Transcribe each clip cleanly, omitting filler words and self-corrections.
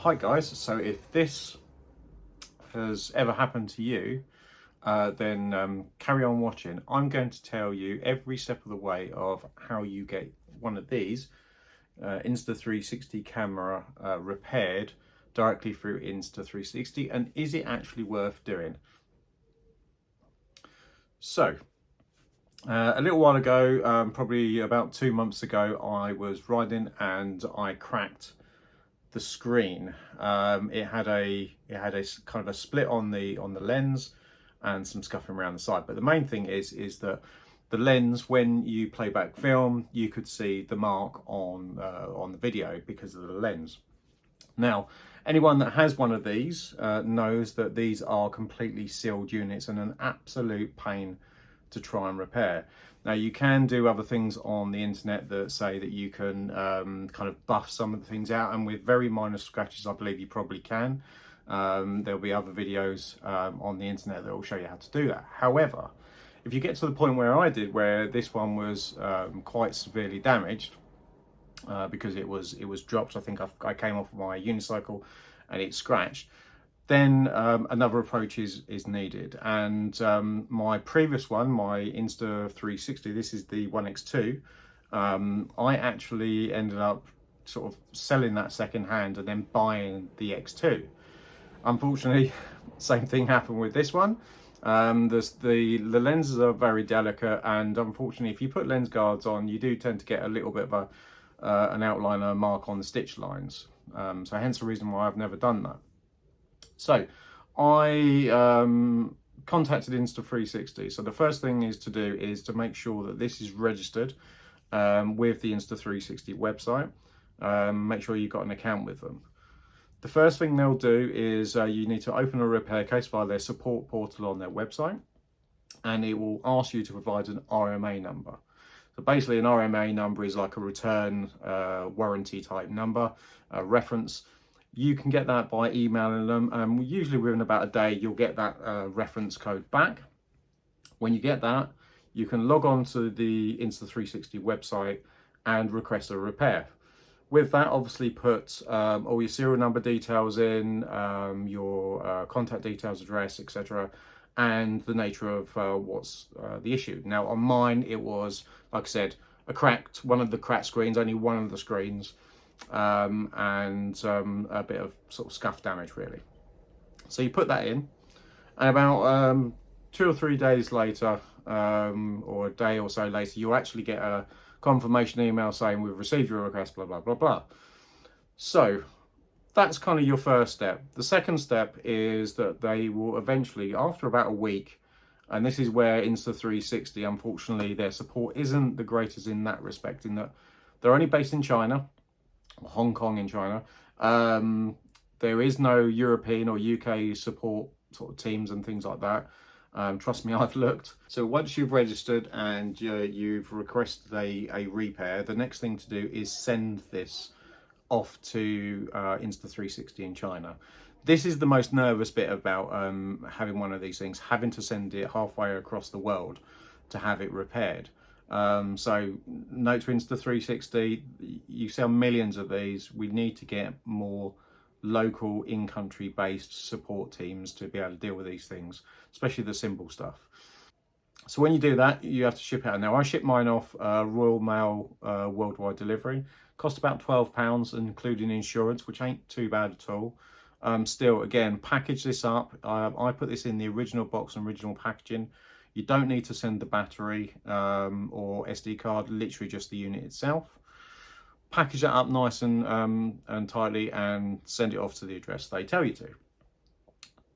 Hi guys, so if this has ever happened to you, then carry on watching. I'm going to tell you every step of the way of how you get one of these Insta360 camera repaired directly through Insta360, and is it actually worth doing? So, a little while ago, probably about 2 months ago, I was riding and I cracked the screen. It had a kind of a split on the lens and some scuffing around the side. But the main thing is that the lens, when you play back film, you could see the mark on the video because of the lens. Now, anyone that has one of these knows that these are completely sealed units and an absolute pain to try and repair. Now, you can do other things on the internet that say that you can kind of buff some of the things out, and with very minor scratches, I believe you probably can. There'll be other videos on the internet that will show you how to do that. However, if you get to the point where I did, where this one was quite severely damaged, because it was dropped. I think I came off my unicycle and it scratched. Then another approach is needed. And my previous one, my Insta360, this is the ONEX 2, I actually ended up sort of selling that second hand and then buying the X2. Unfortunately, same thing happened with this one. The lenses are very delicate, and unfortunately, if you put lens guards on, you do tend to get a little bit of an outliner mark on the stitch lines. So hence the reason why I've never done that. So I contacted Insta360. So the first thing is to make sure that this is registered with the Insta360 website. Make sure you've got an account with them. The first thing they'll do is you need to open a repair case via their support portal on their website, and it will ask you to provide an RMA number. So basically an RMA number is like a return warranty type number, reference. You can get that by emailing them. Usually within about a day, you'll get that reference code back. When you get that, you can log on to the Insta360 website and request a repair. With that, obviously put all your serial number details in, your contact details, address, etc., and the nature of what's the issue. Now on mine, it was, like I said, one of the cracked screens, only one of the screens, and a bit of sort of scuff damage really. So you put that in, and about 2 or 3 days later, or a day or so later, you'll actually get a confirmation email saying we've received your request, blah blah blah blah. So that's kind of your first step. The second step is that they will eventually, after about a week, and this is where Insta360, unfortunately, their support isn't the greatest in that respect, in that they're only based in China, Hong Kong in China. There is no European or UK support sort of teams and things like that. Trust me, I've looked. So once you've registered and you've requested a repair, the next thing to do is send this off to Insta360 in China. This is the most nervous bit about having one of these things, having to send it halfway across the world to have it repaired. So note to Insta360, you sell millions of these. We need to get more local in-country based support teams to be able to deal with these things, especially the simple stuff. So when you do that, you have to ship it out. Now I ship mine off Royal Mail worldwide delivery. Cost about £12, including insurance, which ain't too bad at all. Still, again, package this up. I put this in the original box and original packaging. You don't need to send the battery or SD card, literally just the unit itself. Package that up nice and tightly and send it off to the address they tell you to.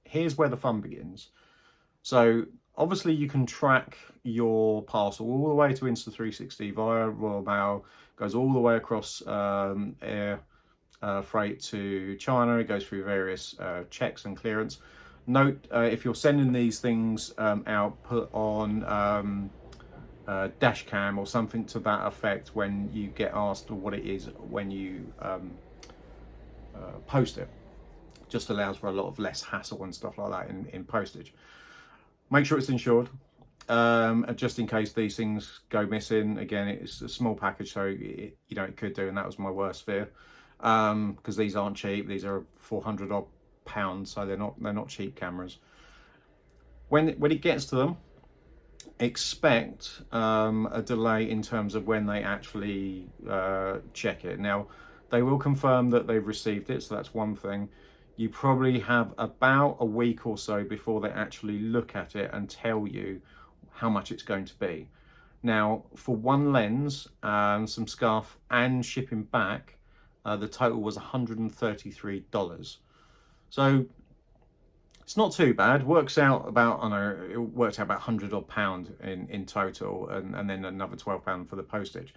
Here's where the fun begins. So obviously you can track your parcel all the way to Insta360 via Royal Mail, goes all the way across air freight to China. It goes through various checks and clearance. Note, if you're sending these things out, put on dash cam or something to that effect when you get asked what it is when you post it. Just allows for a lot of less hassle and stuff like that in postage. Make sure it's insured, just in case these things go missing. Again, it's a small package, so it could do, and that was my worst fear. because these aren't cheap. These are 400 odd pounds, so they're not cheap cameras. When it gets to them, expect a delay in terms of when they actually check it. Now, they will confirm that they've received it, so that's one thing. You probably have about a week or so before they actually look at it and tell you how much it's going to be. Now, for one lens and some scarf and shipping back, the total was $133. So it's not too bad. Works out about, I know, it worked out about 100 odd pound in total, and then another £12 for the postage.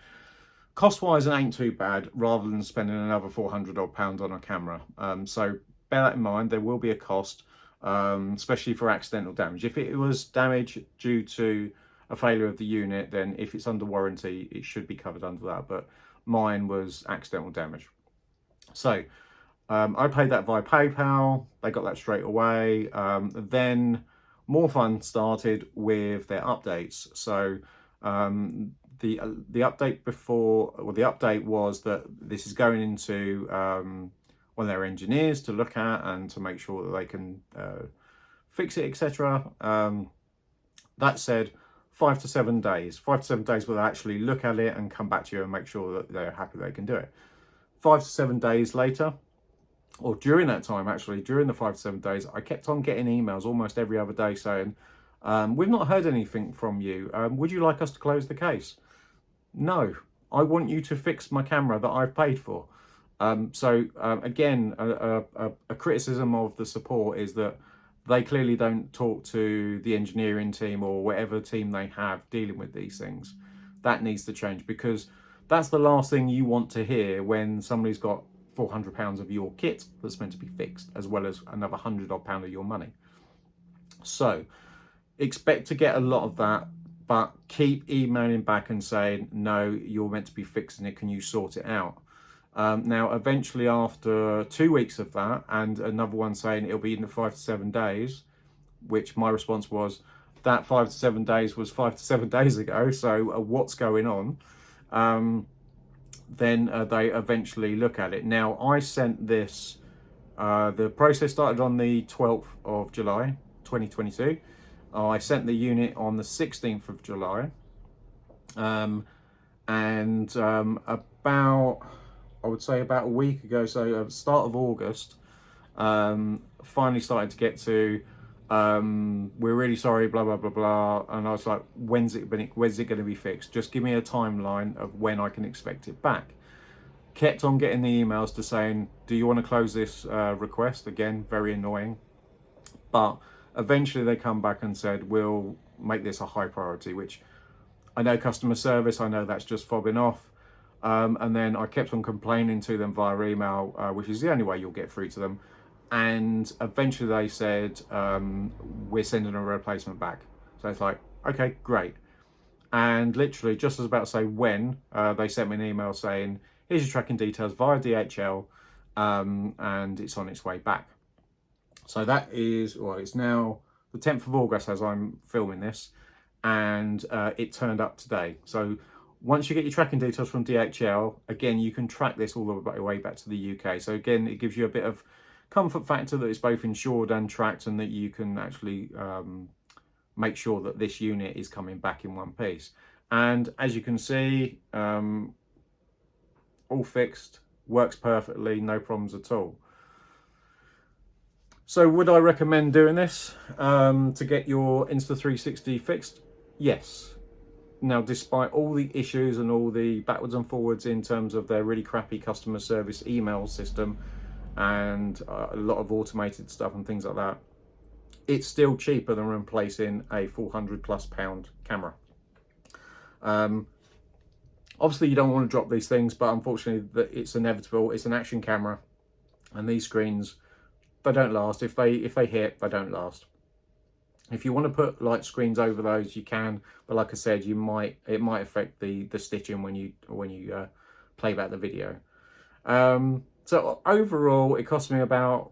Cost wise, it ain't too bad, rather than spending another 400 odd pound on a camera. So bear that in mind. There will be a cost, especially for accidental damage. If it was damage due to a failure of the unit, then if it's under warranty, it should be covered under that. But mine was accidental damage. So I paid that via PayPal. They got that straight away. Then more fun started with their updates. So the update before, well, the update was that this is going into one of their engineers to look at and to make sure that they can fix it, etc. That said, 5 to 7 days. 5 to 7 days will actually look at it and come back to you and make sure that they're happy they can do it. 5 to 7 days later, or during that time, actually, during the 5 to 7 days, I kept on getting emails almost every other day saying, we've not heard anything from you. Would you like us to close the case? No, I want you to fix my camera that I've paid for. Again, a criticism of the support is that they clearly don't talk to the engineering team or whatever team they have dealing with these things. That needs to change, because that's the last thing you want to hear when somebody's got £400 of your kit that's meant to be fixed, as well as another £100 odd of your money. So expect to get a lot of that, but keep emailing back and saying, no, you're meant to be fixing it, can you sort it out? Now, eventually, after 2 weeks of that, and another one saying it'll be in the 5 to 7 days, which my response was, that 5 to 7 days was 5 to 7 days ago, so what's going on? Then they eventually look at it. Now, I sent this, the process started on the 12th of July, 2022. I sent the unit on the 16th of July. About, I would say about a week ago, so start of August, finally started to get to, we're really sorry, blah, blah, blah, blah. And I was like, when's it going to be fixed? Just give me a timeline of when I can expect it back. Kept on getting the emails to saying, do you want to close this request? Again, very annoying. But eventually they come back and said, we'll make this a high priority, which I know customer service, I know that's just fobbing off. And then I kept on complaining to them via email, which is the only way you'll get through to them. And eventually they said, we're sending a replacement back. So it's like, okay, great. And literally just as about to say when, they sent me an email saying, here's your tracking details via DHL, and it's on its way back. So that is, well, it's now the 10th of August as I'm filming this, and it turned up today. So once you get your tracking details from DHL, again, you can track this all the way back to the UK. So again, it gives you a bit of comfort factor that it's both insured and tracked, and that you can actually make sure that this unit is coming back in one piece. And as you can see, all fixed, works perfectly, no problems at all. So would I recommend doing this to get your Insta360 fixed? Yes. Now, despite all the issues and all the backwards and forwards in terms of their really crappy customer service email system and a lot of automated stuff and things like that, it's still cheaper than replacing a £400+ camera. Obviously, you don't want to drop these things, but unfortunately, it's inevitable. It's an action camera, and these screens, they don't last. If they hit, they don't last. If you want to put light screens over those, you can, but like I said, it might affect the stitching when you play back the video. So overall, it cost me about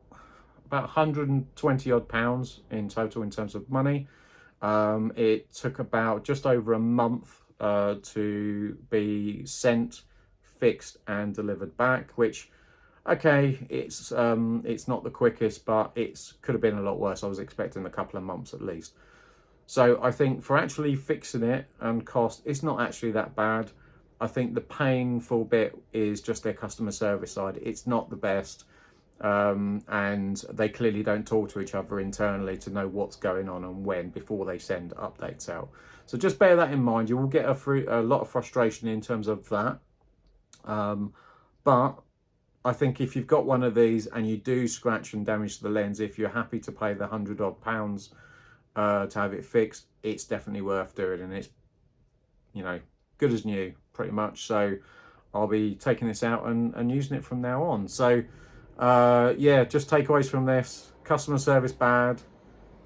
120 odd pounds in total in terms of money. It took about just over a month to be sent, fixed and delivered back, which okay, it's not the quickest, but it's could have been a lot worse. I was expecting a couple of months at least. So I think for actually fixing it and cost, it's not actually that bad. I think the painful bit is just their customer service side. It's not the best. And they clearly don't talk to each other internally to know what's going on and when before they send updates out. So just bear that in mind. You will get a lot of frustration in terms of that. But I think if you've got one of these and you do scratch and damage the lens, if you're happy to pay the £100 odd to have it fixed, it's definitely worth doing, and it's, you know, good as new pretty much. So I'll be taking this out and using it from now on. So yeah, just takeaways from this: customer service bad,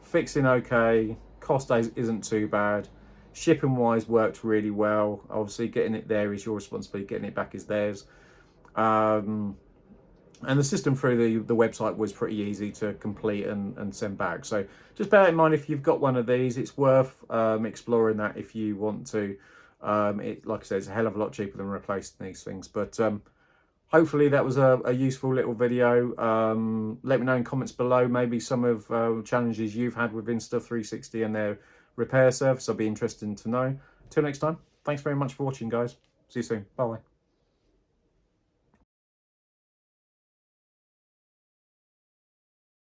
fixing okay, cost isn't too bad, shipping wise worked really well. Obviously getting it there is your responsibility, getting it back is theirs. And the system through the website was pretty easy to complete and send back. So just bear in mind, if you've got one of these, it's worth exploring that if you want to. Like I said, it's a hell of a lot cheaper than replacing these things. But hopefully that was a useful little video. Let me know in comments below maybe some of challenges you've had with Insta360 and their repair service. I'll be interested to know. Till next time, thanks very much for watching, guys. See you soon. Bye.